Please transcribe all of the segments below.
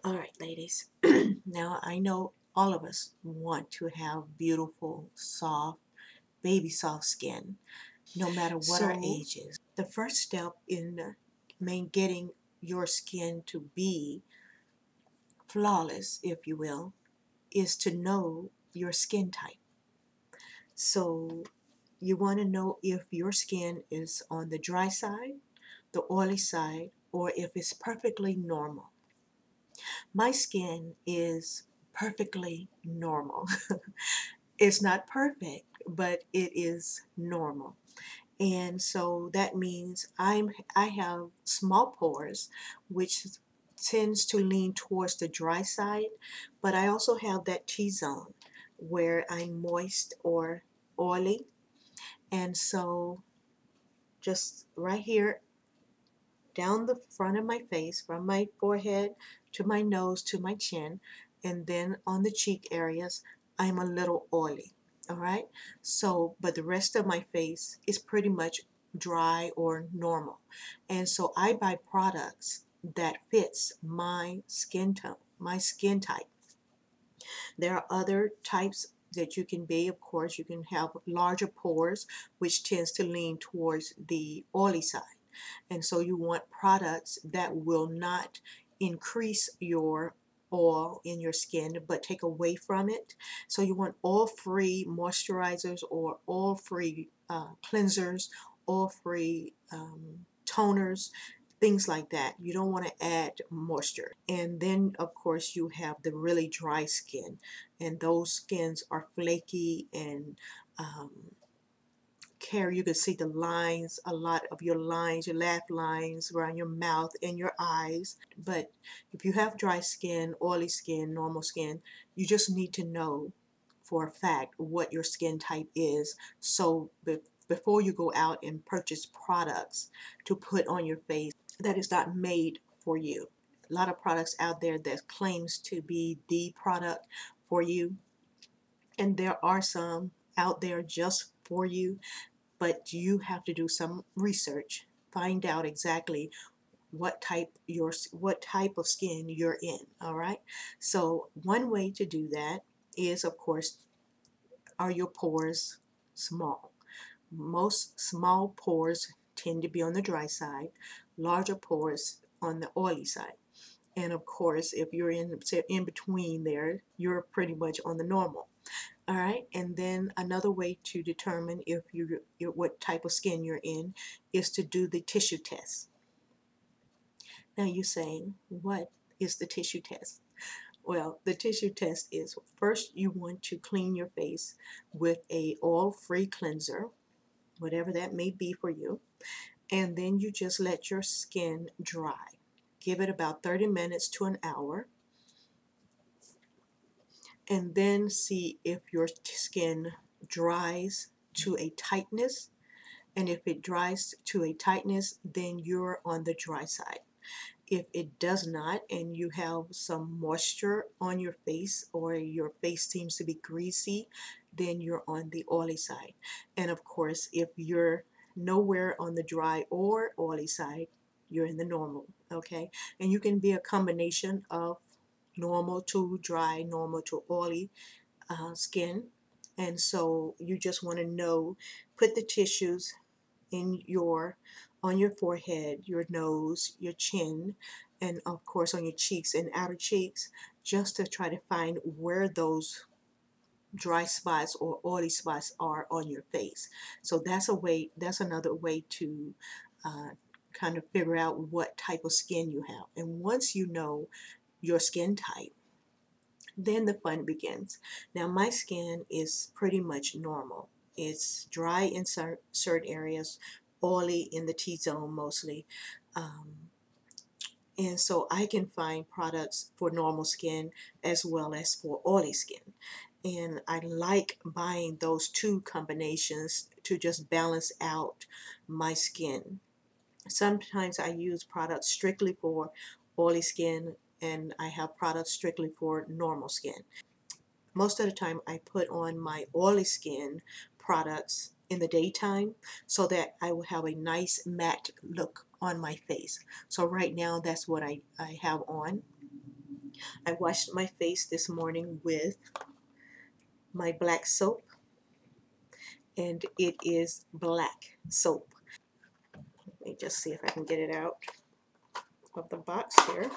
All right, ladies. Now, I know all of us want to have beautiful, soft, baby soft skin, no matter what our So, age is. The first step in getting your skin to be flawless, if you will, is to know your skin type. So, you want to know if your skin is on the dry side, the oily side, or if it's perfectly normal. My skin is perfectly normal. It's not perfect, but it is normal. And so that means I have small pores, which tends to lean towards the dry side, but I also have that T-zone where I'm moist or oily. And so just right here down the front of my face, from my forehead to my nose to my chin, and then on the cheek areas, I'm a little oily. All right. So, but the rest of my face is pretty much dry or normal. And so I buy products that fits my skin tone, my skin type. There are other types that you can be. Of course, you can have larger pores, which tends to lean towards the oily side. And so you want products that will not increase your oil in your skin but take away from it. So you want oil-free moisturizers or oil-free cleansers, oil-free toners, things like that. You don't want to add moisture. And then of course you have the really dry skin, and those skins are flaky and um, you can see the lines, a lot of your lines, your laugh lines around your mouth and your eyes. But if you have dry skin, oily skin, normal skin, you just need to know for a fact what your skin type is, so before you go out and purchase products to put on your face that is not made for you. A lot of products out there that claims to be the product for you, and there are some out there just for you, but you have to do some research, find out exactly what type of skin you're in. All right. So one way to do that is, of course, are your pores small? Most small pores tend to be on the dry side, larger pores on the oily side. And of course, if you're in between there, you're pretty much on the normal. All right, and then another way to determine if what type of skin you're in is to do the tissue test. Now you're saying, what is the tissue test? Well, the tissue test is, first you want to clean your face with a oil-free cleanser, whatever that may be for you, and then you just let your skin dry. Give it about 30 minutes to an hour, and then see if your skin dries to a tightness. And if it dries to a tightness, then you're on the dry side. If it does not, and you have some moisture on your face, or your face seems to be greasy, then you're on the oily side. And of course, if you're nowhere on the dry or oily side, you're in the normal. Okay, and you can be a combination of normal to dry, normal to oily skin. And so you just want to know, put the tissues in your on your forehead, your nose, your chin, and of course on your cheeks and outer cheeks, just to try to find where those dry spots or oily spots are on your face. So that's another way to uh, kind of figure out what type of skin you have. And once you know your skin type, then the fun begins. Now my skin is pretty much normal. It's dry in certain areas, oily in the T-zone mostly. Um, and so I can find products for normal skin as well as for oily skin. And I like buying those two combinations to just balance out my skin. Sometimes I use products strictly for oily skin, and I have products strictly for normal skin. Most of the time I put on my oily skin products in the daytime so that I will have a nice matte look on my face. So right now that's what I have on. I washed my face this morning with my black soap, and it is black soap. Let me just see if I can get it out of the box here.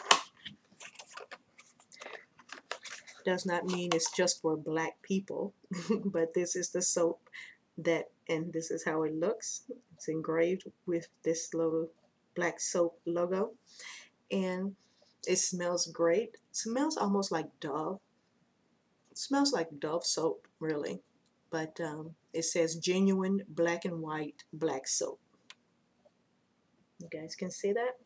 Does not mean it's just for black people, but this is the soap and this is how it looks. It's engraved with this little black soap logo, and it smells great. It smells almost like Dove. It smells like Dove soap, really. But it says genuine black and white black soap. You guys can see that?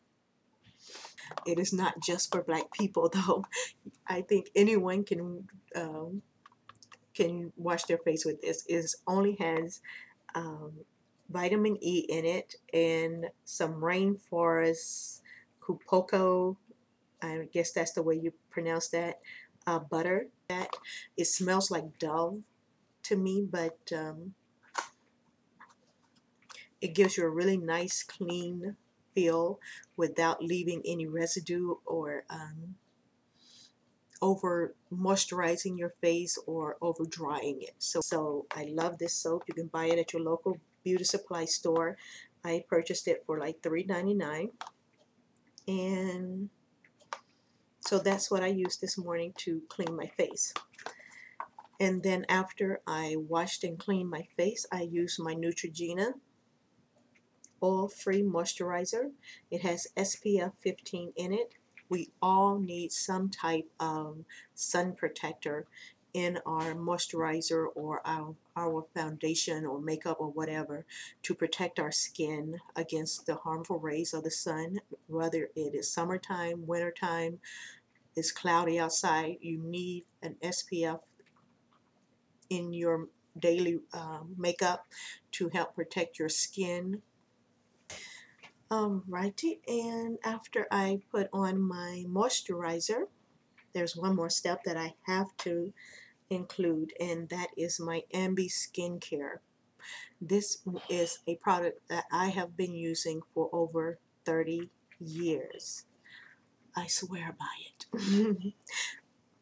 It is not just for black people, though. I think anyone can wash their face with this. It only has um, vitamin E in it and some rainforest kupoko. I guess that's the way you pronounce that. Butter. That it smells like Dove to me, but it gives you a really nice, clean feel without leaving any residue or over moisturizing your face or over drying it. So I love this soap. You can buy it at your local beauty supply store. I purchased it for like $3.99, and so that's what I used this morning to clean my face. And then after I washed and cleaned my face, I used my Neutrogena oil-free moisturizer. It has SPF 15 in it. We all need some type of sun protector in our moisturizer or our foundation or makeup or whatever to protect our skin against the harmful rays of the sun, whether it is summertime, wintertime, it's cloudy outside. You need an SPF in your daily makeup to help protect your skin. Alrighty, and after I put on my moisturizer, there's one more step that I have to include, and that is my Ambi Skincare. This is a product that I have been using for over 30 years. I swear by it.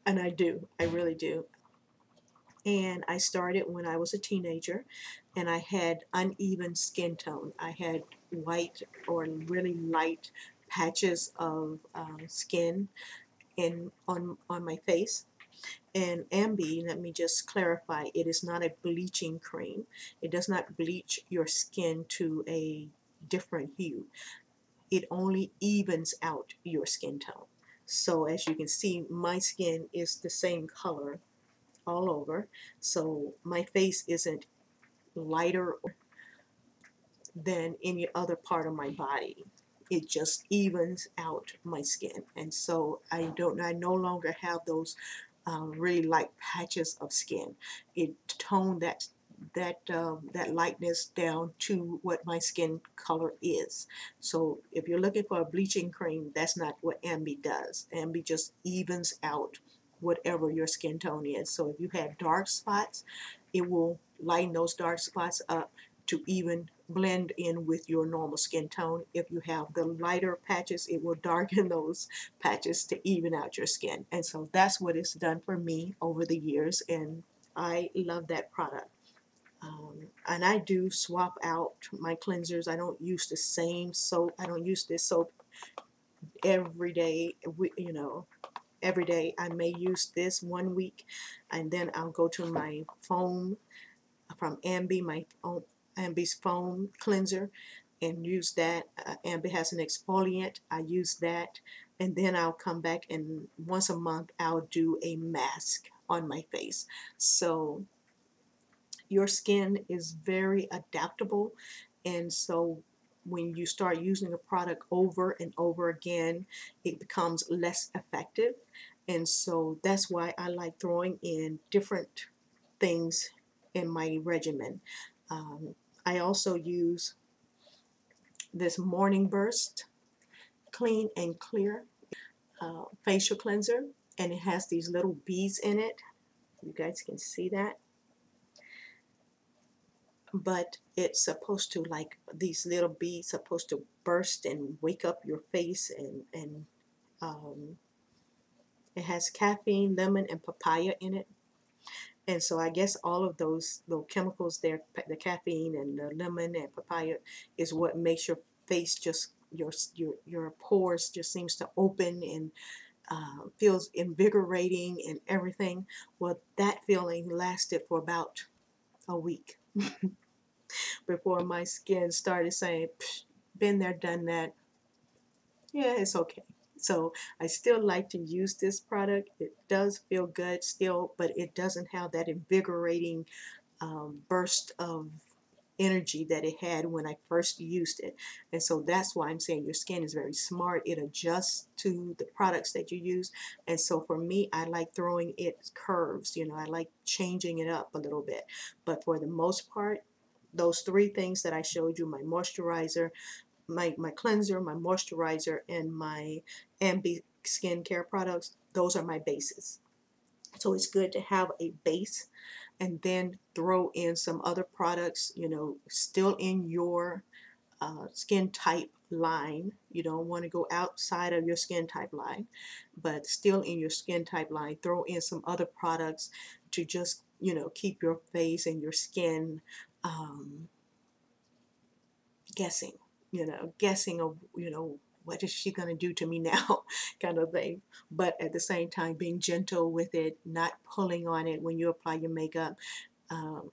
And I do, I really do. And I started when I was a teenager, and I had uneven skin tone. I had white or really light patches of skin on my face. And Ambi, let me just clarify, it is not a bleaching cream. It does not bleach your skin to a different hue. It only evens out your skin tone. So as you can see, my skin is the same color all over. So my face isn't lighter than any other part of my body. It just evens out my skin, and so I no longer have those really light patches of skin. It toned that lightness down to what my skin color is. So if you're looking for a bleaching cream, that's not what Ambi does. Ambi just evens out whatever your skin tone is. So if you had dark spots, it will lighten those dark spots up to even blend in with your normal skin tone. If you have the lighter patches, it will darken those patches to even out your skin. And so that's what it's done for me over the years, and I love that product. And I do swap out my cleansers. I don't use the same soap. I don't use this soap every day. Every day. I may use this one week, and then I'll go to my foam from Ambi, Ambi's foam cleanser, and use that. Ambi has an exfoliant. I use that, and then I'll come back and once a month I'll do a mask on my face. So your skin is very adaptable, and so when you start using a product over and over again, it becomes less effective. And so that's why I like throwing in different things in my regimen. Um, I also use this Morning Burst Clean and Clear facial cleanser, and it has these little beads in it. You guys can see that. But it's supposed to, like, these little beads supposed to burst and wake up your face and It has caffeine, lemon, and papaya in it. And so I guess all of those little chemicals there, the caffeine and the lemon and papaya, is what makes your face just your pores just seems to open and feels invigorating and everything. Well, that feeling lasted for about a week before my skin started saying, "Psh, been there, done that. Yeah, it's okay." So I still like to use this product. It does feel good still, but it doesn't have that invigorating burst of energy that it had when I first used it. And so that's why I'm saying your skin is very smart. It adjusts to the products that you use. And so for me, I like throwing it curves. I like changing it up a little bit. But for the most part, those three things that I showed you, my moisturizer, my cleanser, my moisturizer, and my Ambi skincare products, those are my bases. So it's good to have a base and then throw in some other products, still in your skin type line. You don't want to go outside of your skin type line, but still in your skin type line, throw in some other products to just, keep your face and your skin um, guessing, guessing of, what is she going to do to me now kind of thing. But at the same time, being gentle with it, not pulling on it when you apply your makeup. Um,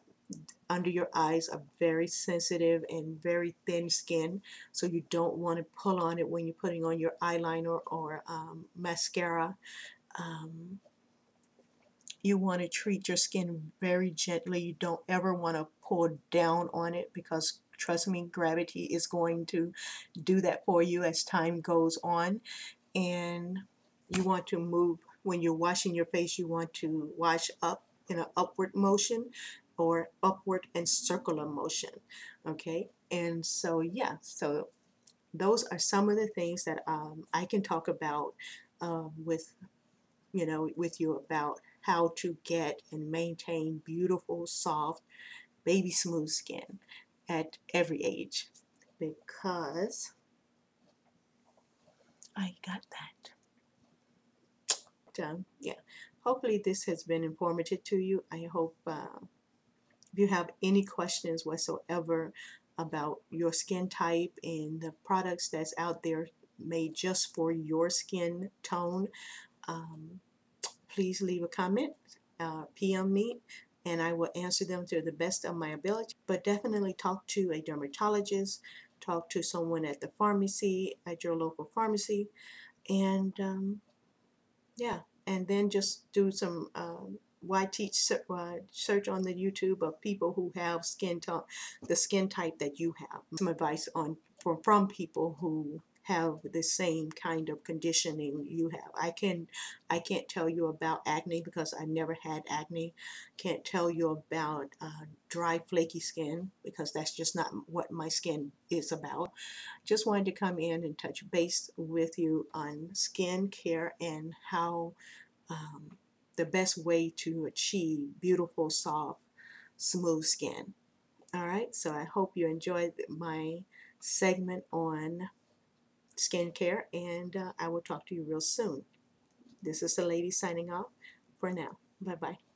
Under your eyes are very sensitive and very thin skin, so you don't want to pull on it when you're putting on your eyeliner or mascara. Um, you want to treat your skin very gently. You don't ever want to pull down on it, because trust me, gravity is going to do that for you as time goes on. And you want to move, when you're washing your face, you want to wash up in an upward motion or upward and circular motion. Okay, and so yeah, so those are some of the things that I can talk about with with you about how to get and maintain beautiful, soft, baby smooth skin at every age, because I got that. Yeah, hopefully this has been informative to you. I hope if you have any questions whatsoever about your skin type and the products that's out there made just for your skin tone, um, please leave a comment, PM me, and I will answer them to the best of my ability. But definitely talk to a dermatologist, talk to someone at the pharmacy, at your local pharmacy, and yeah, and then just do some search on the YouTube of people who have skin tone, the skin type that you have. Some advice on from people who have the same kind of conditioning you have. I can't tell you about acne because I never had acne. Can't tell you about dry flaky skin because that's just not what my skin is about. Just wanted to come in and touch base with you on skin care and how um, the best way to achieve beautiful, soft, smooth skin. All right, so I hope you enjoyed my segment on skincare, and I will talk to you real soon. This is the lady signing off for now. Bye bye.